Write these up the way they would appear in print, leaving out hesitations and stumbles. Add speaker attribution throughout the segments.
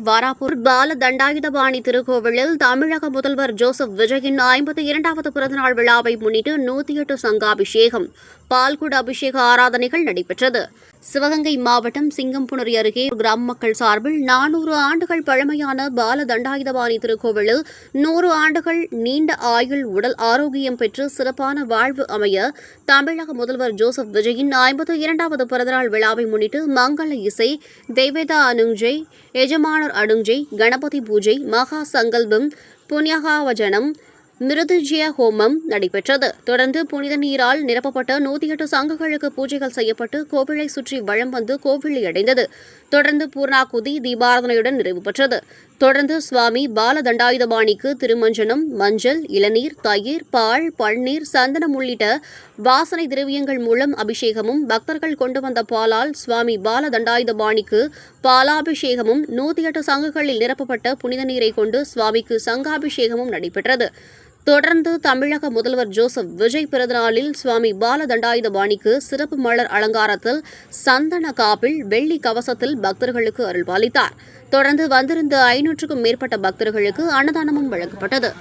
Speaker 1: வாராப்பூர் பால தண்டாயுதபாணி திருக்கோவிலில் தமிழக முதல்வர் ஜோசப் விஜயின் 52வது பிறந்தநாள் விழாவை முன்னிட்டு 108 சங்காபிஷேகம், பால்குட அபிஷேக ஆராதனைகள் நடைபெற்றது. சிவகங்கை மாவட்டம் சிங்கம்புணரி அருகே கிராம மக்கள் சார்பில் 400 ஆண்டுகள் பழமையான பால தண்டாயுதபாணி திருக்கோவிலில் 100 ஆண்டுகள் நீண்ட ஆயுள், உடல் ஆரோக்கியம் பெற்று சிறப்பான வாழ்வு அமைய தமிழக முதல்வர் ஜோசப் விஜயின் 52வது பிறந்தநாள் விழாவை முன்னிட்டு மங்கள இசை, தேவேதா அனுஞ்சை, எஜமானர் அனுஞ்சை, கணபதி பூஜை, மகா சங்கல்பம், புண்ணியகாவஜனம், மிருதுஜ்ய ஹோமம் நடைபெற்றது. தொடர்ந்து புனித நீரால் நிரப்பப்பட்ட 108 சங்குகளுக்கு பூஜைகள் செய்யப்பட்டு கோவிலை சுற்றி வலம் வந்து கோவிலை அடைந்தது. தொடர்ந்து பூர்ணாகுதி தீபாராதனையுடன் நிறைவு பெற்றது. தொடர்ந்து சுவாமி பால தண்டாயுதபாணிக்கு திருமஞ்சனம், மஞ்சள், இளநீர், தயிர், பால், பன்னீர், சந்தனம் உள்ளிட்ட வாசனை திரவியங்கள் மூலம் அபிஷேகமும், பக்தர்கள் கொண்டு வந்த பாலால் சுவாமி பால தண்டாயுதபாணிக்கு பாலாபிஷேகமும், 108 சங்குகளில் நிரப்பப்பட்ட புனித நீரை கொண்டு சுவாமிக்கு சங்காபிஷேகமும் நடைபெற்றது. தொடர்ந்து தமிழக முதல்வர் ஜோசப் விஜய் பிறந்தநாளில் சுவாமி பால தண்டாயுதபாணிக்கு சிறப்பு மலர் அலங்காரத்தில், சந்தன காப்பில், வெள்ளி கவசத்தில் பக்தர்களுக்கு அருள்பாலித்தார். தொடர்ந்து வந்திருந்த 500க்கும் மேற்பட்ட பக்தர்களுக்கு அன்னதானமும் வழங்கப்பட்டது.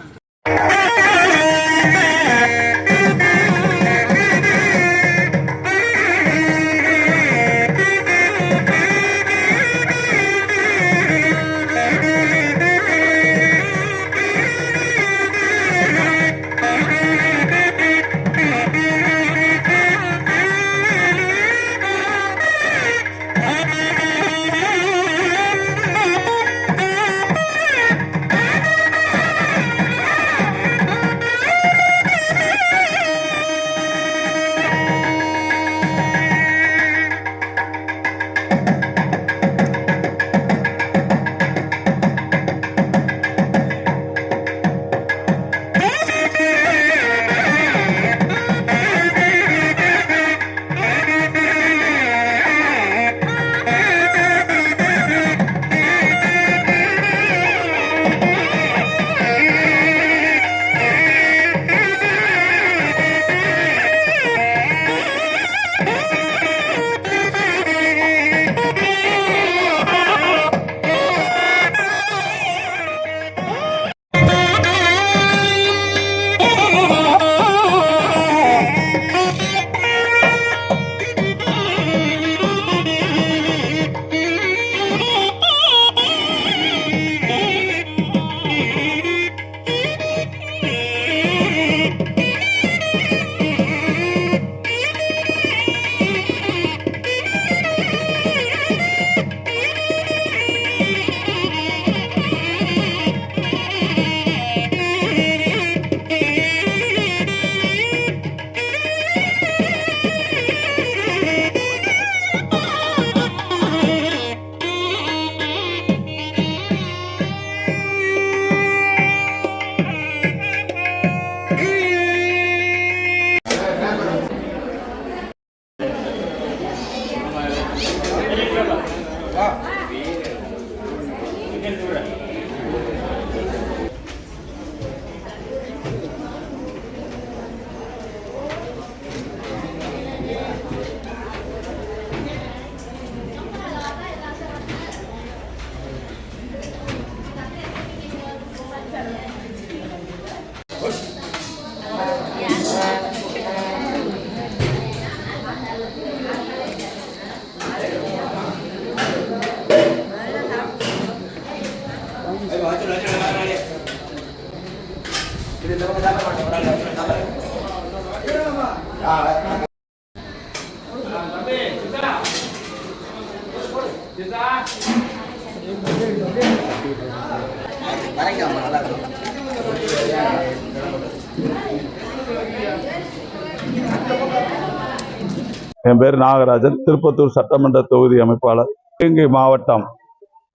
Speaker 2: என் பேர் நாகராஜன், திருப்பத்தூர் சட்டமன்ற தொகுதி அமைப்பாளர். சிவகங்கை மாவட்டம்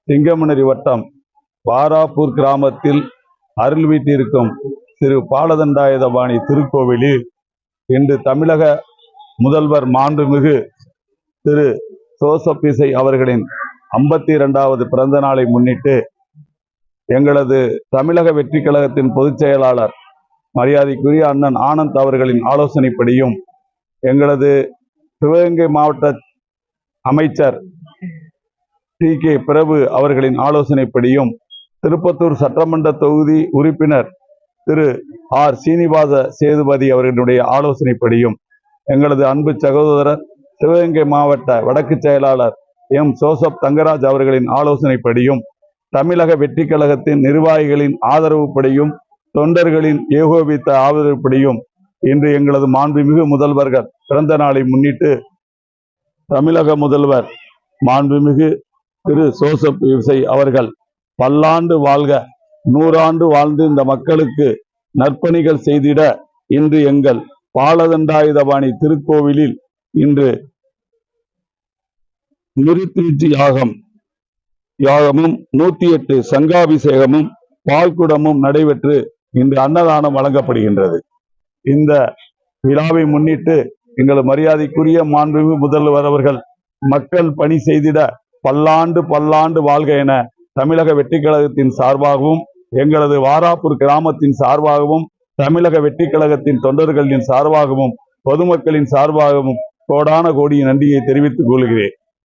Speaker 2: சிங்கமுனரி வட்டம் வாராப்பூர் கிராமத்தில் அருள் வீட்டிருக்கும் திரு பாலதண்டாயுதபாணி திருக்கோவிலில் இன்று தமிழக முதல்வர் மாண்புமிகு திரு ஜோசப் விஜய் அவர்களின் 52வது பிறந்த நாளை முன்னிட்டு எங்களது தமிழக வெற்றி கழகத்தின் பொதுச் செயலாளர் மரியாதைக்குரிய அண்ணன் ஆனந்த் அவர்களின் ஆலோசனைப்படியும் எங்களது சிவகங்கை மாவட்ட அமைச்சர் டி.கே. பிரபு அவர்களின் ஆலோசனைப்படியும், திருப்பத்தூர் சட்டமன்ற தொகுதி உறுப்பினர் திரு ஆர். சீனிவாச சேதுபதி அவர்களுடைய ஆலோசனைப்படியும், எங்களது அன்பு சகோதரர் சிவகங்கை மாவட்ட வடக்கு செயலாளர் எம். ஜோசப் தங்கராஜ் அவர்களின் ஆலோசனைப்படியும், தமிழக வெற்றி கழகத்தின் நிர்வாகிகளின் ஆதரவுப்படியும், தொண்டர்களின் ஏகோபித்த ஆதரவுப்படியும் இன்று எங்களது மாண்புமிகு முதல்வர்கள் பிறந்த நாளை முன்னிட்டு தமிழக முதல்வர் மாண்புமிகு திரு ஜோசப் விஜய் அவர்கள் பல்லாண்டு வாழ்க, 100 ஆண்டு வாழ்ந்து இந்த மக்களுக்கு நற்பணிகள் செய்திட இன்று எங்கள் பாலதண்டாயுதபாணி திருக்கோவிலில் இன்று நிறுத்தீட்டு யாகமும் 108 சங்காபிஷேகமும் பால்குடமும் நடைபெற்று இன்று அன்னதானம் வழங்கப்படுகின்றது. இந்த விழாவை முன்னிட்டு எங்கள் மரியாதைக்குரிய மாண்புமிகு முதல்வர் அவர்கள் மக்கள் பணி செய்திட பல்லாண்டு வாழ்க என தமிழக வெற்றி கழகத்தின் சார்பாகவும், எங்களது வாராப்பூர் கிராமத்தின் சார்பாகவும், தமிழக வெற்றி கழகத்தின் தொண்டர்களின் சார்பாகவும், பொதுமக்களின் சார்பாகவும் கோடான கோடி நன்றியை தெரிவித்துக் கொள்கிறேன்.